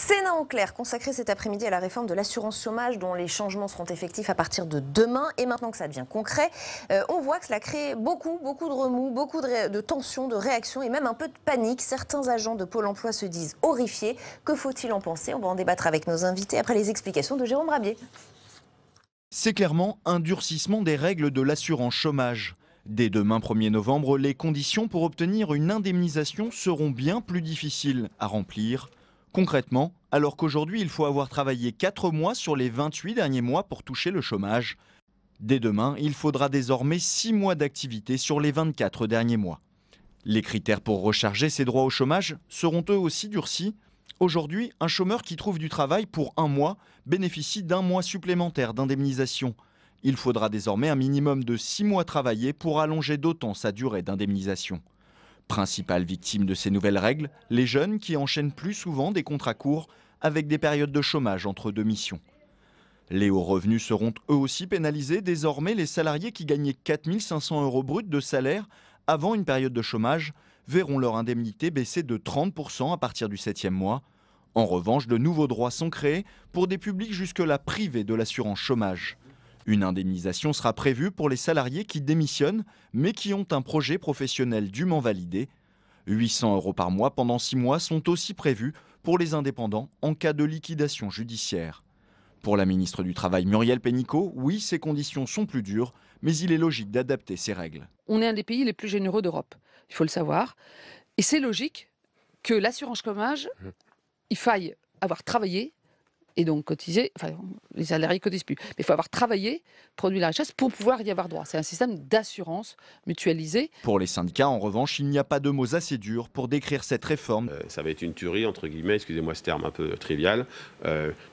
Sénat en clair, consacré cet après-midi à la réforme de l'assurance chômage dont les changements seront effectifs à partir de demain. Et maintenant que ça devient concret, on voit que cela crée beaucoup de remous, beaucoup de tensions, de réactions et même un peu de panique. Certains agents de Pôle emploi se disent horrifiés. Que faut-il en penser? On va en débattre avec nos invités après les explications de Jérôme Rabier. C'est clairement un durcissement des règles de l'assurance chômage. Dès demain 1er novembre, les conditions pour obtenir une indemnisation seront bien plus difficiles à remplir. Concrètement, alors qu'aujourd'hui il faut avoir travaillé 4 mois sur les 28 derniers mois pour toucher le chômage, dès demain il faudra désormais 6 mois d'activité sur les 24 derniers mois. Les critères pour recharger ses droits au chômage seront eux aussi durcis. Aujourd'hui, un chômeur qui trouve du travail pour 1 mois bénéficie d'1 mois supplémentaire d'indemnisation. Il faudra désormais un minimum de 6 mois travaillés pour allonger d'autant sa durée d'indemnisation. Principale victime de ces nouvelles règles, les jeunes qui enchaînent plus souvent des contrats courts avec des périodes de chômage entre 2 missions. Les hauts revenus seront eux aussi pénalisés. Désormais, les salariés qui gagnaient 4 500 € bruts de salaire avant une période de chômage verront leur indemnité baisser de 30% à partir du 7e mois. En revanche, de nouveaux droits sont créés pour des publics jusque-là privés de l'assurance chômage. Une indemnisation sera prévue pour les salariés qui démissionnent, mais qui ont un projet professionnel dûment validé. 800 € par mois pendant 6 mois sont aussi prévus pour les indépendants en cas de liquidation judiciaire. Pour la ministre du Travail Muriel Pénicaud, oui, ces conditions sont plus dures, mais il est logique d'adapter ces règles. On est un des pays les plus généreux d'Europe, il faut le savoir. Et c'est logique que l'assurance chômage, il faille avoir travaillé et donc cotiser, enfin les salariés ne cotisent plus, mais il faut avoir travaillé, produit la richesse pour pouvoir y avoir droit. C'est un système d'assurance mutualisé. Pour les syndicats, en revanche, il n'y a pas de mots assez durs pour décrire cette réforme. Ça va être une tuerie, entre guillemets, excusez-moi ce terme un peu trivial,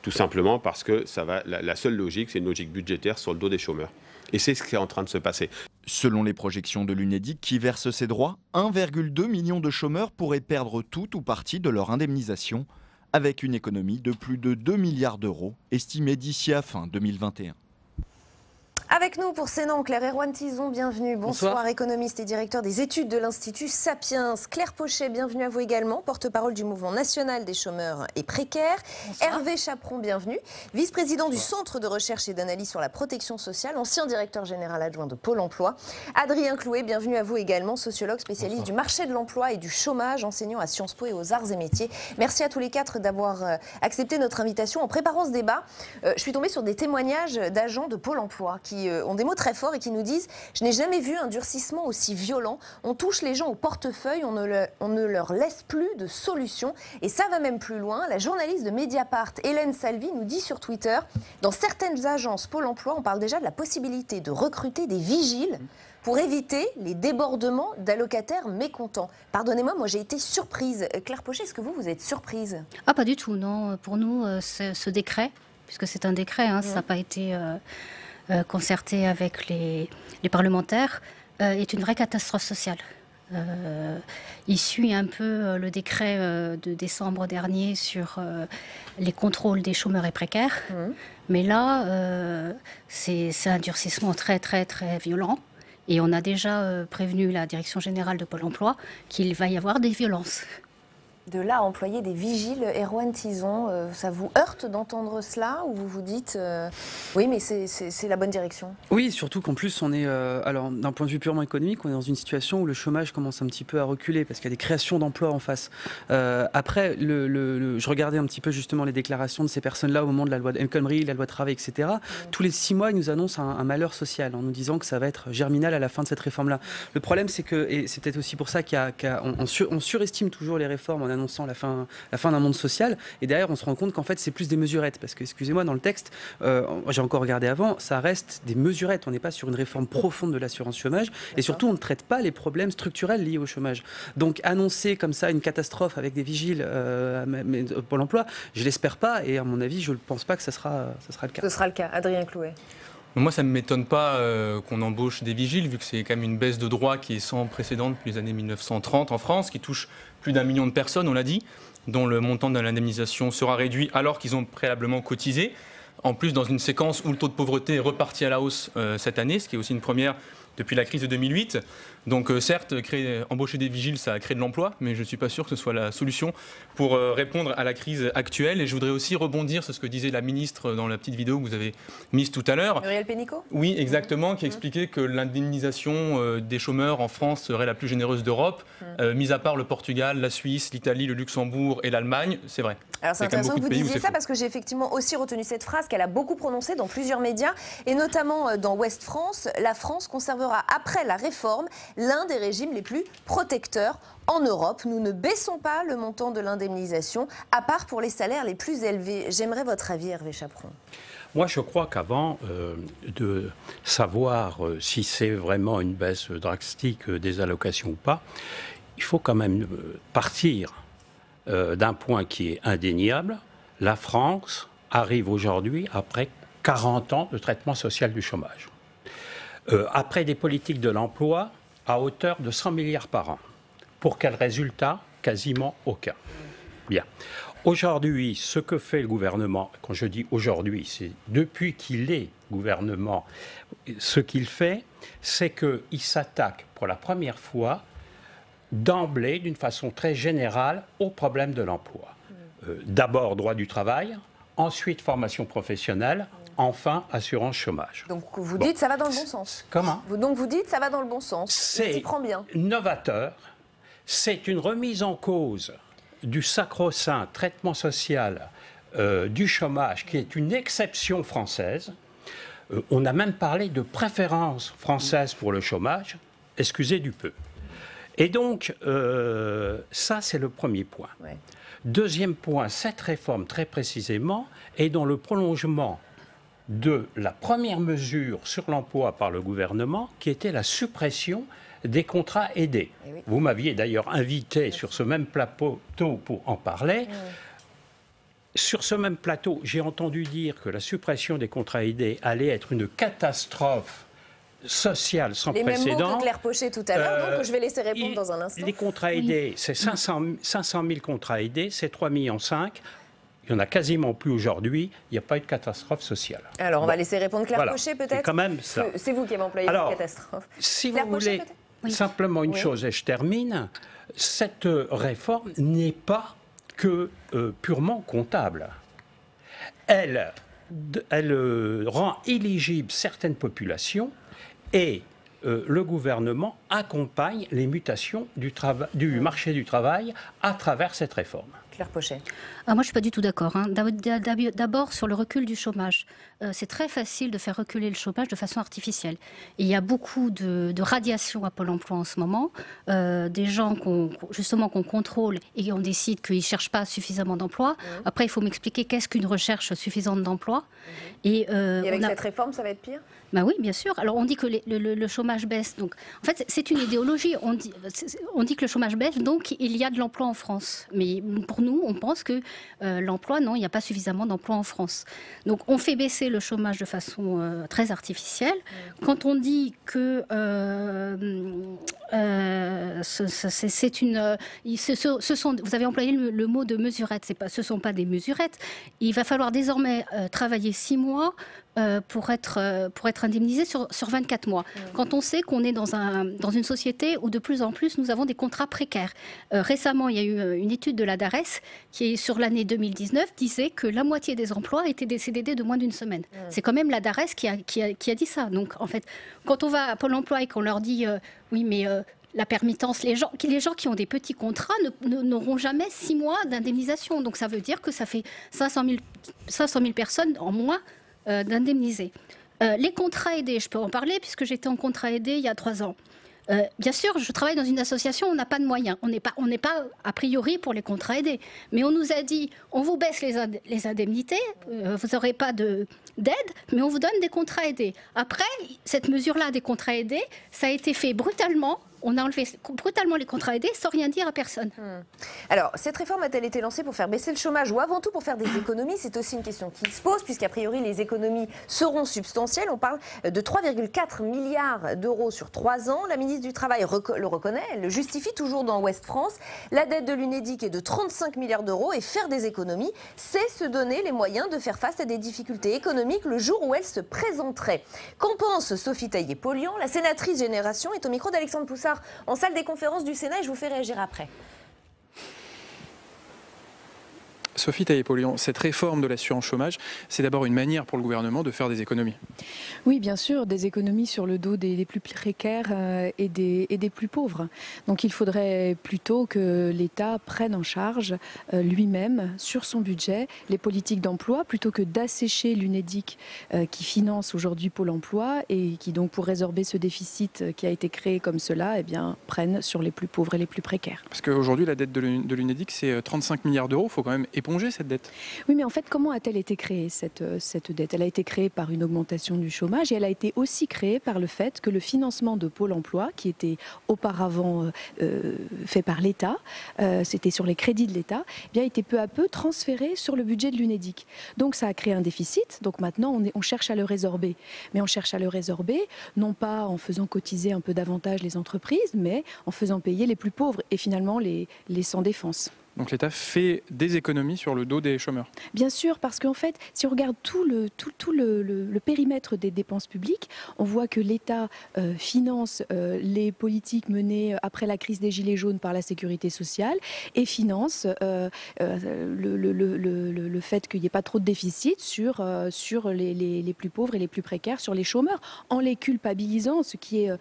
tout simplement parce que la seule logique, c'est une logique budgétaire sur le dos des chômeurs. Et c'est ce qui est en train de se passer. Selon les projections de l'UNEDIC qui verse ces droits, 1,2 million de chômeurs pourraient perdre tout ou partie de leur indemnisation, avec une économie de plus de 2 milliards d'euros estimée d'ici à fin 2021. Avec nous pour Sénat en clair, Erwan Tison, bienvenue. Bonsoir. Économiste et directeur des études de l'Institut Sapiens. Claire Pochet, bienvenue à vous également, porte-parole du Mouvement national des chômeurs et précaires. Bonsoir. Hervé Chaperon, bienvenue, vice-président du Centre de recherche et d'analyse sur la protection sociale, ancien directeur général adjoint de Pôle emploi. Adrien Clouet, bienvenue à vous également, sociologue spécialiste du marché de l'emploi et du chômage, enseignant à Sciences Po et aux Arts et Métiers. Merci à tous les 4 d'avoir accepté notre invitation. En préparant ce débat, je suis tombée sur des témoignages d'agents de Pôle emploi qui ont des mots très forts et qui nous disent « Je n'ai jamais vu un durcissement aussi violent. On touche les gens au portefeuille, on ne leur laisse plus de solution. » Et ça va même plus loin. La journaliste de Mediapart, Hélène Salvi, nous dit sur Twitter « Dans certaines agences Pôle emploi, on parle déjà de la possibilité de recruter des vigiles pour éviter les débordements d'allocataires mécontents. » Pardonnez-moi, moi j'ai été surprise. Claire Pochet, est-ce que vous êtes surprise? Ah, pas du tout, non. Pour nous, ce décret, puisque c'est un décret, ça n'a pas été concerté avec les parlementaires, est une vraie catastrophe sociale. Il suit un peu le décret de décembre dernier sur les contrôles des chômeurs et précaires. Mais là, c'est un durcissement très, très, très violent. Et on a déjà prévenu la direction générale de Pôle emploi qu'il va y avoir des violences. De là à employer des vigiles, Erwan Tison, ça vous heurte d'entendre cela ou vous vous dites oui mais c'est la bonne direction? Oui, surtout qu'en plus on est, alors d'un point de vue purement économique, on est dans une situation où le chômage commence un petit peu à reculer parce qu'il y a des créations d'emplois en face. Après, je regardais un petit peu justement les déclarations de ces personnes-là au moment de la loi El Khomri, la loi travail, etc. Tous les 6 mois, ils nous annoncent un malheur social en nous disant que ça va être germinal à la fin de cette réforme-là. Le problème, c'est que, et c'est peut-être aussi pour ça qu'on surestime toujours les réformes en annonçant la fin d'un monde social, et derrière on se rend compte qu'en fait c'est plus des mesurettes, parce que excusez-moi, dans le texte, j'ai encore regardé avant, ça reste des mesurettes, on n'est pas sur une réforme profonde de l'assurance chômage, et surtout on ne traite pas les problèmes structurels liés au chômage. Donc annoncer comme ça une catastrophe avec des vigiles Pôle emploi, je l'espère pas, et à mon avis je ne pense pas que ça sera le cas. Ce sera le cas. Adrien Clouet. Moi, ça ne m'étonne pas qu'on embauche des vigiles, vu que c'est quand même une baisse de droits qui est sans précédent depuis les années 1930 en France, qui touche plus d'1 million de personnes, on l'a dit, dont le montant de l'indemnisation sera réduit alors qu'ils ont préalablement cotisé. En plus, dans une séquence où le taux de pauvreté est reparti à la hausse cette année, ce qui est aussi une première depuis la crise de 2008. Donc certes, embaucher des vigiles, ça a créé de l'emploi, mais je ne suis pas sûr que ce soit la solution pour répondre à la crise actuelle. Et je voudrais aussi rebondir sur ce que disait la ministre dans la petite vidéo que vous avez mise tout à l'heure. Muriel Pénicaud ? Oui, exactement, qui expliquait que l'indemnisation des chômeurs en France serait la plus généreuse d'Europe, mis à part le Portugal, la Suisse, l'Italie, le Luxembourg et l'Allemagne, c'est vrai. Alors c'est intéressant que vous disiez ça parce que j'ai effectivement aussi retenu cette phrase qu'elle a beaucoup prononcée dans plusieurs médias et notamment dans Ouest France. La France conservera après la réforme l'un des régimes les plus protecteurs en Europe. Nous ne baissons pas le montant de l'indemnisation, à part pour les salaires les plus élevés. J'aimerais votre avis, Hervé Chaperon. Moi, je crois qu'avant de savoir si c'est vraiment une baisse drastique des allocations ou pas, il faut quand même partir d'un point qui est indéniable. La France arrive aujourd'hui après 40 ans de traitement social du chômage. Après des politiques de l'emploi à hauteur de 100 milliards par an. Pour quel résultat? Quasiment aucun. Bien. Aujourd'hui, ce que fait le gouvernement, quand je dis aujourd'hui, c'est depuis qu'il est gouvernement, ce qu'il fait, c'est qu'il s'attaque pour la première fois d'emblée, d'une façon très générale, au problème de l'emploi. D'abord, droit du travail, ensuite formation professionnelle, enfin assurance chômage. Donc vous dites ça va dans le bon sens. Comment ? Donc vous dites ça va dans le bon sens. C'est prend bien. Novateur, c'est une remise en cause du sacro-saint traitement social du chômage, qui est une exception française. On a même parlé de préférence française pour le chômage, excusez du peu. Et donc, ça, c'est le premier point. Ouais. Deuxième point, cette réforme, très précisément, est dans le prolongement de la première mesure sur l'emploi par le gouvernement, qui était la suppression des contrats aidés. Oui. Vous m'aviez d'ailleurs invité sur ce même plateau pour en parler. Oui. Sur ce même plateau, j'ai entendu dire que la suppression des contrats aidés allait être une catastrophe sociale sans précédent. Les mêmes mots que Claire Pochet tout à l'heure, donc je vais laisser répondre dans un instant. Les contrats aidés, c'est 500 000 contrats aidés, c'est 3,5 millions. Il n'y en a quasiment plus aujourd'hui. Il n'y a pas eu de catastrophe sociale. Alors, on va laisser répondre Claire Pochet, peut-être. C'est quand même ça. C'est vous qui avez employé la catastrophe. Si Claire vous voulez, simplement une chose, et je termine, cette réforme n'est pas que purement comptable. Elle rend éligibles certaines populations et le gouvernement accompagne les mutations du marché du travail à travers cette réforme. Claire Pochet. Moi, je ne suis pas du tout d'accord. D'abord, sur le recul du chômage. C'est très facile de faire reculer le chômage de façon artificielle. Et il y a beaucoup de radiation à Pôle emploi en ce moment. Des gens qu'on contrôle et on décide qu'ils ne cherchent pas suffisamment d'emploi. Après, il faut m'expliquer qu'est-ce qu'une recherche suffisante d'emploi. Et avec cette réforme, ça va être pire ? Ben oui, bien sûr. Alors, on dit que le chômage baisse. Donc, en fait, c'est une idéologie. On dit que le chômage baisse, donc il y a de l'emploi en France. Mais pour nous, on pense que l'emploi, non, il n'y a pas suffisamment d'emploi en France. Donc, on fait baisser le chômage de façon très artificielle. Quand on dit que vous avez employé le mot de mesurette, ce ne sont pas des mesurettes. Il va falloir désormais travailler 6 mois pour être indemnisé sur 24 mois. Quand on sait qu'on est dans une société où de plus en plus nous avons des contrats précaires. Récemment, il y a eu une étude de la DARES qui, sur l'année 2019, disait que la moitié des emplois étaient des CDD de moins d'une semaine. C'est quand même la DARES qui a dit ça. Donc, en fait, quand on va à Pôle emploi et qu'on leur dit oui, mais la permittence, les gens qui ont des petits contrats n'auront jamais 6 mois d'indemnisation. Donc, ça veut dire que ça fait 500 000 personnes en moins d'indemniser. Les contrats aidés, je peux en parler puisque j'étais en contrat aidé il y a 3 ans. Bien sûr, je travaille dans une association, on n'a pas de moyens. On n'est pas a priori pour les contrats aidés. Mais on nous a dit, on vous baisse les indemnités, vous n'aurez pas d'aide, mais on vous donne des contrats aidés. Après, cette mesure-là des contrats aidés, ça a été fait brutalement on a enlevé brutalement les contrats aidés sans rien dire à personne. Alors, cette réforme a-t-elle été lancée pour faire baisser le chômage ou avant tout pour faire des économies? C'est aussi une question qui se pose, puisqu'a priori, les économies seront substantielles. On parle de 3,4 milliards d'euros sur 3 ans. La ministre du Travail le reconnaît, elle le justifie toujours dans Ouest France. La dette de l'Unédic est de 35 milliards d'euros et faire des économies, c'est se donner les moyens de faire face à des difficultés économiques le jour où elles se présenteraient. Qu'en pense Sophie Taillé-Polian? La sénatrice Génération est au micro d'Alexandre Poussard en salle des conférences du Sénat et je vous fais réagir après. Sophie Taillé-Polian, cette réforme de l'assurance chômage, c'est d'abord une manière pour le gouvernement de faire des économies. Oui, bien sûr, des économies sur le dos des plus précaires et des plus pauvres. Donc il faudrait plutôt que l'État prenne en charge lui-même, sur son budget, les politiques d'emploi, plutôt que d'assécher l'Unédic qui finance aujourd'hui Pôle emploi et qui donc, pour résorber ce déficit qui a été créé comme cela, eh bien, prennent sur les plus pauvres et les plus précaires. Parce qu'aujourd'hui, la dette de l'Unédic, c'est 35 milliards d'euros, il faut quand même éponger cette dette. Oui, mais en fait, comment a-t-elle été créée, cette dette? Elle a été créée par une augmentation du chômage et elle a été aussi créée par le fait que le financement de Pôle emploi, qui était auparavant fait par l'État, c'était sur les crédits de l'État, eh bien, a été peu à peu transféré sur le budget de l'Unédic. Donc ça a créé un déficit, donc maintenant on cherche à le résorber. Mais on cherche à le résorber, non pas en faisant cotiser un peu davantage les entreprises, mais en faisant payer les plus pauvres et finalement les sans défense. Donc l'État fait des économies sur le dos des chômeurs. Bien sûr, parce qu'en fait, si on regarde tout le périmètre des dépenses publiques, on voit que l'État finance les politiques menées après la crise des Gilets jaunes par la sécurité sociale et finance le fait qu'il n'y ait pas trop de déficit sur les plus pauvres et les plus précaires, sur les chômeurs, en les culpabilisant, ce qui est...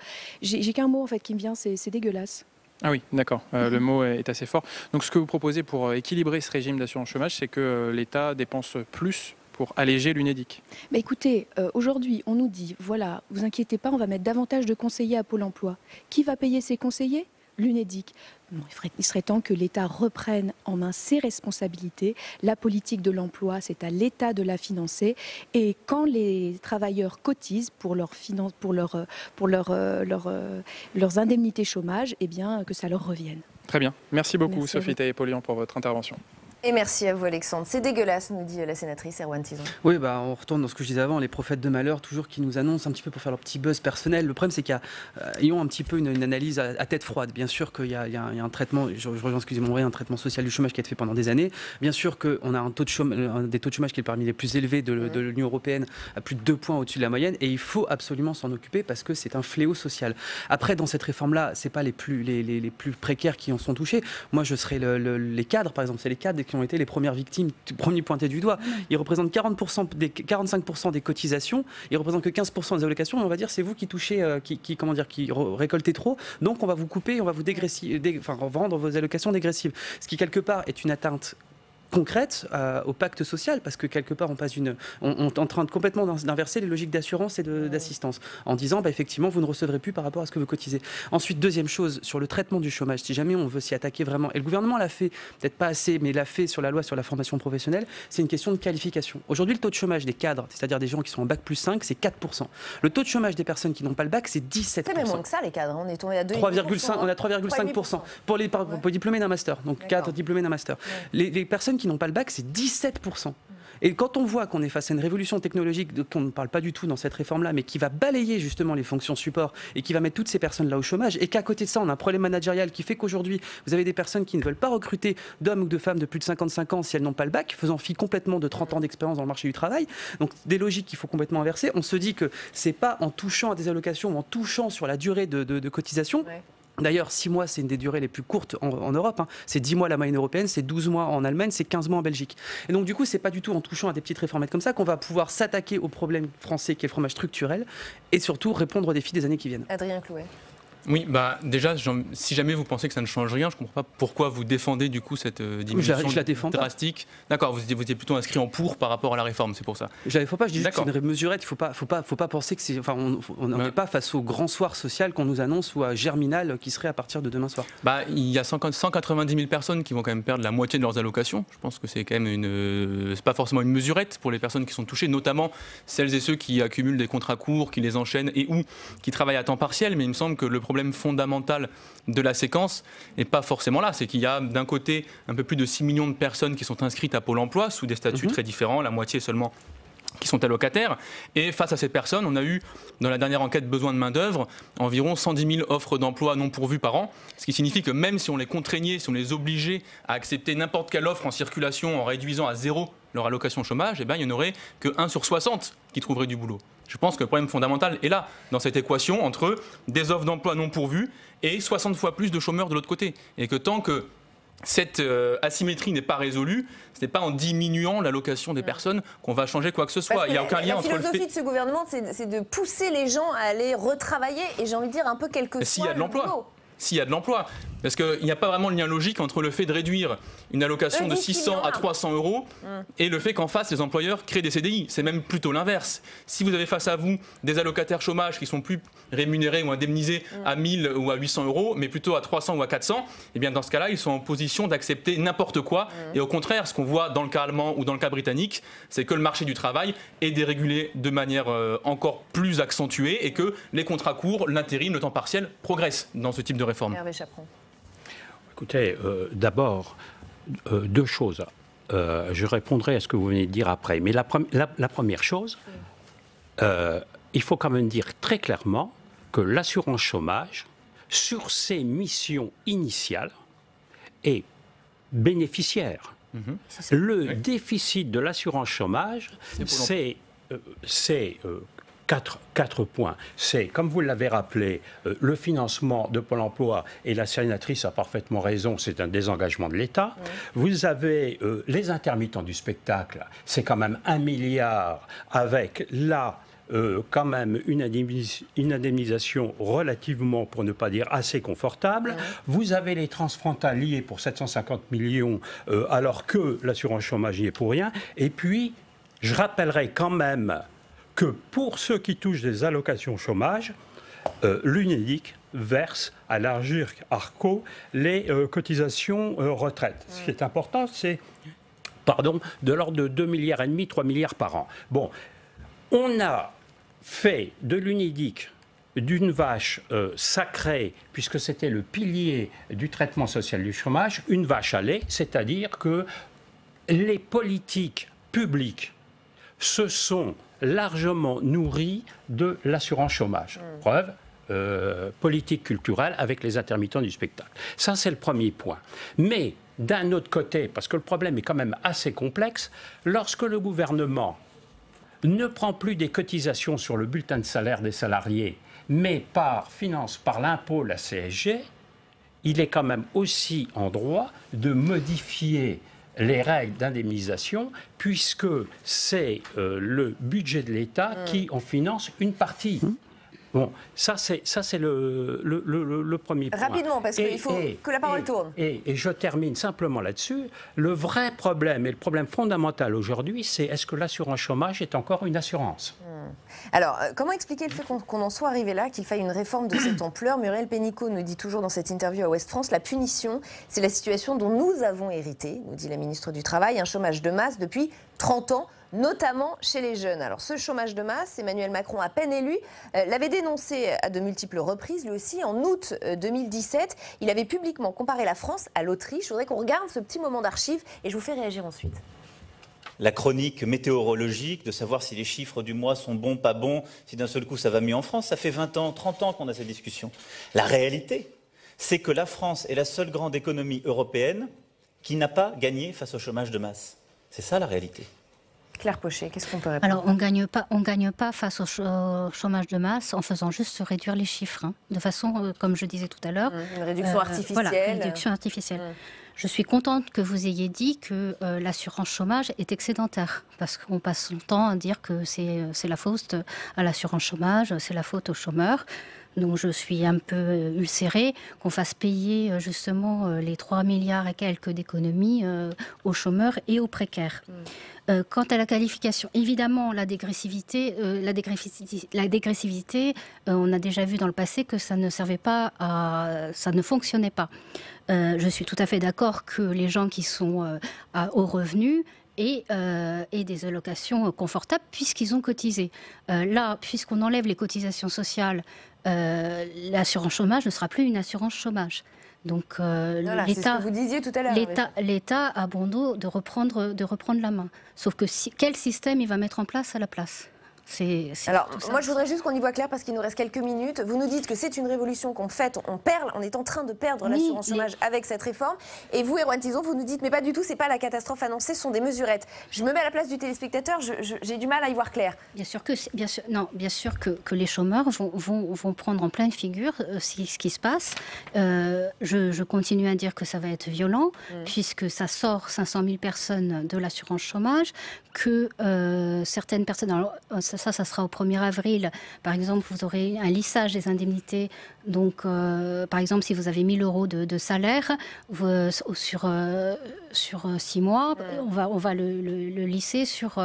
J'ai qu'un mot en fait qui me vient, c'est dégueulasse. Ah oui, d'accord. Le mot est assez fort. Donc ce que vous proposez pour équilibrer ce régime d'assurance chômage, c'est que l'État dépense plus pour alléger l'Unédic. Mais écoutez, aujourd'hui, on nous dit, voilà, vous inquiétez pas, on va mettre davantage de conseillers à Pôle emploi. Qui va payer ces conseillers? L'Unédic. Il serait temps que l'État reprenne en main ses responsabilités. La politique de l'emploi, c'est à l'État de la financer. Et quand les travailleurs cotisent pour leurs indemnités chômage, eh bien, que ça leur revienne. Très bien. Merci beaucoup, Merci Sophie Taillé-Polian, pour votre intervention. Et merci à vous, Alexandre. C'est dégueulasse, nous dit la sénatrice Erwan Tison. Oui, on retourne dans ce que je disais avant, les prophètes de malheur, toujours qui nous annoncent un petit peu pour faire leur petit buzz personnel. Le problème, c'est qu'ils ont un petit peu une analyse à tête froide. Bien sûr qu'il y a un traitement, je rejoins, excusez-moi, un traitement social du chômage qui a été fait pendant des années. Bien sûr qu'on a un taux de chômage qui est parmi les plus élevés de l'Union européenne, à plus de 2 points au-dessus de la moyenne, et il faut absolument s'en occuper parce que c'est un fléau social. Après, dans cette réforme-là, c'est pas les plus précaires qui en sont touchés. Moi, je serais les cadres, par exemple, c'est les cadres qui ont été les premières victimes, premier pointé du doigt. Ils représentent 45% des cotisations, ils représentent que 15% des allocations, et on va dire c'est vous qui touchez, qui récoltez trop, donc on va vous couper, on va vous rendre vos allocations dégressives. Ce qui quelque part est une atteinte concrète au pacte social, parce que quelque part on est en train de complètement d'inverser les logiques d'assurance et d'assistance en disant effectivement vous ne recevrez plus par rapport à ce que vous cotisez. Ensuite, deuxième chose, sur le traitement du chômage, si jamais on veut s'y attaquer vraiment, et le gouvernement l'a fait, peut-être pas assez, mais l'a fait sur la loi sur la formation professionnelle, c'est une question de qualification. Aujourd'hui, le taux de chômage des cadres, c'est-à-dire des gens qui sont en bac plus 5, c'est 4%. Le taux de chômage des personnes qui n'ont pas le bac, c'est 17%. C'est même moins que ça, les cadres, on est tombé à 3,5%. On a 3,5% pour les diplômés d'un master, donc 4 diplômés d'un master. Les personnes qui n'ont pas le bac, c'est 17%. Et quand on voit qu'on est face à une révolution technologique qu'on ne parle pas du tout dans cette réforme-là, mais qui va balayer justement les fonctions support et qui va mettre toutes ces personnes-là au chômage, et qu'à côté de ça, on a un problème managérial qui fait qu'aujourd'hui, vous avez des personnes qui ne veulent pas recruter d'hommes ou de femmes de plus de 55 ans si elles n'ont pas le bac, faisant fi complètement de 30 ans d'expérience dans le marché du travail. Donc des logiques qu'il faut complètement inverser. On se dit que c'est pas en touchant à des allocations ou en touchant sur la durée de cotisation. Ouais. D'ailleurs, 6 mois, c'est une des durées les plus courtes en Europe. C'est 10 mois la moyenne européenne, c'est 12 mois en Allemagne, c'est 15 mois en Belgique. Et donc, du coup, c'est pas du tout en touchant à des petites réformettes comme ça qu'on va pouvoir s'attaquer au problème français qui est le fromage structurel et surtout répondre aux défis des années qui viennent. Adrien Clouet. Oui, déjà, si jamais vous pensez que ça ne change rien, je ne comprends pas pourquoi vous défendez du coup cette diminution je la défends drastique. D'accord, vous étiez plutôt inscrit en pour par rapport à la réforme, c'est pour ça. Je la défends pas, je dis que c'est une mesurette, il faut pas penser que c'est... Enfin, on n'est pas face au grand soir social qu'on nous annonce ou à Germinal qui serait à partir de demain soir. Il y a 190 000 personnes qui vont quand même perdre la moitié de leurs allocations. Je pense que c'est quand même c'est pas forcément une mesurette pour les personnes qui sont touchées, notamment celles et ceux qui accumulent des contrats courts, qui les enchaînent et ou qui travaillent à temps partiel, mais il me semble que le problème problème fondamental de la séquence n'est pas forcément là. C'est qu'il y a d'un côté un peu plus de 6 millions de personnes qui sont inscrites à Pôle emploi sous des statuts très différents, la moitié seulement qui sont allocataires. Et face à ces personnes, on a eu, dans la dernière enquête besoin de main-d'œuvre, environ 110 000 offres d'emploi non pourvues par an. Ce qui signifie que même si on les contraignait, si on les obligeait à accepter n'importe quelle offre en circulation en réduisant à 0 leur allocation chômage, eh bien, il n'y en aurait que 1 sur 60 qui trouverait du boulot. Je pense que le problème fondamental est là, dans cette équation entre des offres d'emploi non pourvues et 60 fois plus de chômeurs de l'autre côté. Et que tant que cette asymétrie n'est pas résolue, ce n'est pas en diminuant l'allocation des personnes qu'on va changer quoi que ce soit. Il n'y a aucun lien entre le fait... La philosophie de ce gouvernement, c'est de pousser les gens à aller retravailler, et j'ai envie de dire un peu quel que soit le boulot. S'il y a de l'emploi. Parce qu'il n'y a pas vraiment de lien logique entre le fait de réduire une allocation de 600 à 300 euros et le fait qu'en face, les employeurs créent des CDI. C'est même plutôt l'inverse. Si vous avez face à vous des allocataires chômage qui sont plus rémunérés ou indemnisés à 1000 ou à 800 euros, mais plutôt à 300 ou à 400, eh bien dans ce cas-là, ils sont en position d'accepter n'importe quoi. Et au contraire, ce qu'on voit dans le cas allemand ou dans le cas britannique, c'est que le marché du travail est dérégulé de manière encore plus accentuée et que les contrats courts, l'intérim, le temps partiel progressent dans ce type de réforme. Hervé Chaperon. Écoutez, d'abord, deux choses. Je répondrai à ce que vous venez de dire après. Mais la première chose, il faut quand même dire très clairement que l'assurance chômage, sur ses missions initiales, est bénéficiaire. Le déficit de l'assurance chômage, c'est 4 points. C'est, comme vous l'avez rappelé, le financement de Pôle emploi, et la sénatrice a parfaitement raison, c'est un désengagement de l'État. Vous avez les intermittents du spectacle, c'est quand même 1 milliard avec là quand même une indemnisation relativement, pour ne pas dire assez confortable. Vous avez les transfrontaliers pour 750 millions, alors que l'assurance chômage n'y est pour rien. Et puis, je rappellerai quand même que pour ceux qui touchent des allocations chômage, l'UNEDIC verse à l'ARJIR-ARCO les cotisations retraite. Ce qui est important, c'est de l'ordre de 2,5 milliards, 3 milliards par an. Bon, on a fait de l'UNEDIC d'une vache sacrée, puisque c'était le pilier du traitement social du chômage, une vache à lait, c'est-à-dire que les politiques publiques se sont largement nourris de l'assurance chômage. Preuve, politique culturelle avec les intermittents du spectacle. Ça, c'est le premier point. Mais d'un autre côté, parce que le problème est quand même assez complexe, lorsque le gouvernement ne prend plus des cotisations sur le bulletin de salaire des salariés, mais finance par l'impôt la CSG, il est quand même aussi en droit de modifier les règles d'indemnisation, puisque c'est le budget de l'État qui en finance une partie. Bon, ça c'est le premier point. Rapidement, parce qu'il faut que la parole tourne. Et je termine simplement là-dessus. Le vrai problème, et le problème fondamental aujourd'hui, c'est est-ce que l'assurance chômage est encore une assurance ? Alors, comment expliquer le fait qu'on en soit arrivé là, qu'il faille une réforme de cette ampleur ? Muriel Pénicaud nous dit toujours dans cette interview à Ouest France, la punition, c'est la situation dont nous avons hérité, nous dit la ministre du Travail, un chômage de masse depuis 30 ans, notamment chez les jeunes. Alors ce chômage de masse, Emmanuel Macron, à peine élu, l'avait dénoncé à de multiples reprises, lui aussi, en août 2017. Il avait publiquement comparé la France à l'Autriche. Je voudrais qu'on regarde ce petit moment d'archives et je vous fais réagir ensuite. La chronique météorologique, de savoir si les chiffres du mois sont bons, pas bons, si d'un seul coup ça va mieux en France, ça fait 20 ans, 30 ans qu'on a cette discussion. La réalité, c'est que la France est la seule grande économie européenne qui n'a pas gagné face au chômage de masse. C'est ça la réalité. Claire Pochet, qu'est-ce qu'on peut répondre ? Alors, on gagne pas face au chômage de masse en faisant juste réduire les chiffres, de façon, comme je disais tout à l'heure. Une réduction artificielle. Voilà, une réduction artificielle. Je suis contente que vous ayez dit que l'assurance chômage est excédentaire, parce qu'on passe son temps à dire que c'est la faute à l'assurance chômage, c'est la faute aux chômeurs. Donc je suis un peu ulcérée qu'on fasse payer justement les 3 milliards et quelques d'économies aux chômeurs et aux précaires. Quant à la qualification, évidemment, la dégressivité, on a déjà vu dans le passé que ça ne servait pas ça ne fonctionnait pas. Je suis tout à fait d'accord que les gens qui sont à haut revenu et des allocations confortables puisqu'ils ont cotisé. Là, puisqu'on enlève les cotisations sociales, l'assurance chômage ne sera plus une assurance chômage. Donc voilà, c'est ce que vous disiez tout à l'heure. L'État a bon dos de reprendre la main. Sauf que quel système il va mettre en place à la place? Alors, moi, je voudrais juste qu'on y voit clair parce qu'il nous reste quelques minutes. Vous nous dites que c'est une révolution qu'on fait, on est en train de perdre l'assurance chômage avec cette réforme. Et vous, Erwan Tison, vous nous dites, mais pas du tout, c'est pas la catastrophe annoncée, ce sont des mesurettes. Je me mets à la place du téléspectateur, j'ai du mal à y voir clair. Bien sûr que les chômeurs vont prendre en pleine figure ce qui se passe. Je continue à dire que ça va être violent, puisque ça sort 500 000 personnes de l'assurance chômage, que certaines personnes... Alors, ça sera au 1er avril. Par exemple, vous aurez un lissage des indemnités. Donc, par exemple, si vous avez 1 000 € de salaire sur 6 mois, on va le lisser sur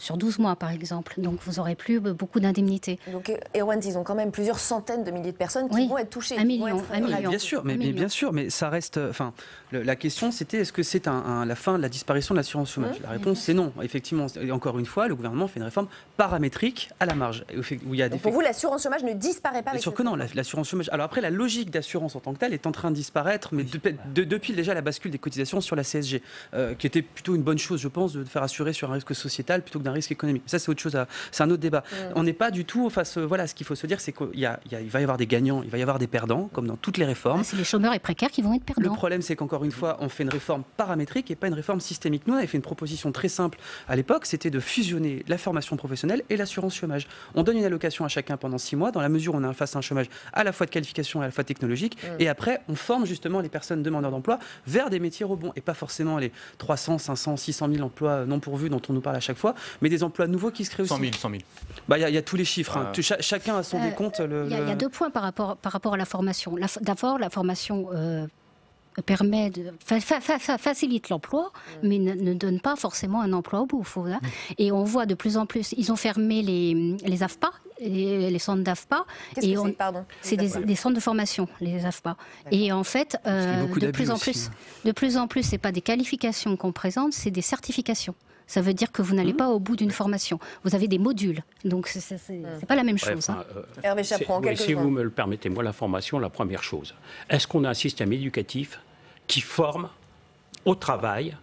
12 mois, par exemple. Donc, vous n'aurez plus beaucoup d'indemnités. Donc, Erwan, ils ont quand même plusieurs centaines de milliers de personnes qui vont être touchées. 1 million. Bien sûr, mais ça reste... Enfin, la question, c'était est-ce que c'est la fin de la disparition de l'assurance chômage? La réponse, c'est non. Effectivement, et encore une fois, le gouvernement fait une réforme paramétrique à la marge. Où il y a donc pour vous, l'assurance chômage ne disparaît pas? Bien sûr que non, l'assurance chômage... Alors après, la logique d'assurance en tant que telle est en train de disparaître, mais depuis déjà la bascule des cotisations sur la CSG, qui était plutôt une bonne chose, je pense, de faire assurer sur un risque sociétal plutôt que d'un risque économique. Ça, c'est autre chose, c'est un autre débat. On n'est pas du tout face... Voilà, ce qu'il faut se dire, c'est qu'il va y avoir des gagnants, il va y avoir des perdants, comme dans toutes les réformes. C'est les chômeurs et précaires qui vont être perdants. Le problème, c'est qu'encore une fois, on fait une réforme paramétrique et pas une réforme systémique. Nous, on avait fait une proposition très simple à l'époque, c'était de fusionner la formation professionnelle et l'assurance chômage. On donne une allocation à chacun pendant 6 mois, dans la mesure où on a face à un chômage à la fois de qualification et à la fois technologique. Et après, on forme justement les personnes demandeurs d'emploi vers des métiers rebonds. Et pas forcément les 300, 500, 600 000 emplois non pourvus dont on nous parle à chaque fois, mais des emplois nouveaux qui se créent aussi. 100 000. Bah, y a tous les chiffres. Chacun a son décompte. Il y a 2 points par rapport à la formation. D'abord, la formation... facilite l'emploi, mais ne donne pas forcément un emploi au bout. Et on voit de plus en plus, ils ont fermé les AFPA, les centres d'AFPA. C'est des centres de formation, les AFPA. Et en fait, de plus en plus, c'est pas des qualifications qu'on présente, c'est des certifications. Ça veut dire que vous n'allez pas au bout d'une formation. Vous avez des modules. Donc, c'est pas la même chose. Hervé Chaperon, si vous me le permettez, moi, la formation, la première chose. Est-ce qu'on a un système éducatif qui forme au travail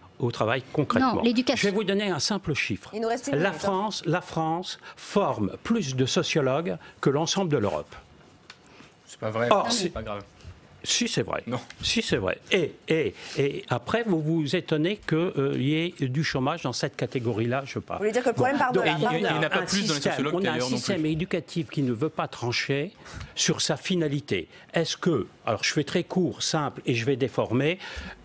concrètement? Non, l'éducation. Je vais vous donner un simple chiffre. Il nous reste La France forme plus de sociologues que l'ensemble de l'Europe. C'est pas vrai. C'est pas grave. Si, c'est vrai. Non. Si, c'est vrai. Et après, vous vous étonnez qu'il y ait du chômage dans cette catégorie-là, je sais pas. Vous voulez dire que le problème part de là? Il n'y en a pas plus dans les sociologues On a un d'ailleurs non système plus. éducatif qui ne veut pas trancher sur sa finalité. Est-ce que, alors je fais très court, simple, et je vais déformer,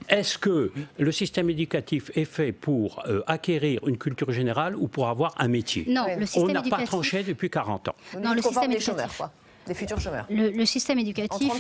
est-ce que le système éducatif est fait pour acquérir une culture générale ou pour avoir un métier? Non, le système éducatif... On n'a pas éducatif... tranché depuis 40 ans. Non, le système des chômeurs, quoi. Des futurs chômeurs. Le système éducatif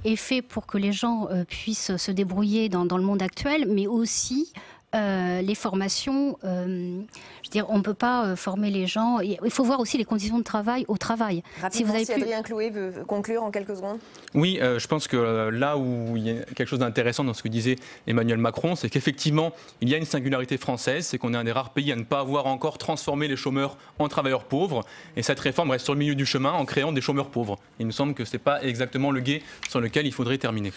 est fait pour que les gens puissent se débrouiller dans le monde actuel, mais aussi les formations. Je veux dire, on ne peut pas former les gens. Il faut voir aussi les conditions de travail au travail. Rapidement, si Adrien Clouet veut conclure en quelques secondes. Oui, je pense que là où il y a quelque chose d'intéressant dans ce que disait Emmanuel Macron, c'est qu'effectivement, il y a une singularité française, c'est qu'on est un des rares pays à ne pas avoir encore transformé les chômeurs en travailleurs pauvres. Et cette réforme reste sur le milieu du chemin en créant des chômeurs pauvres. Il nous semble que ce n'est pas exactement le gué sur lequel il faudrait terminer.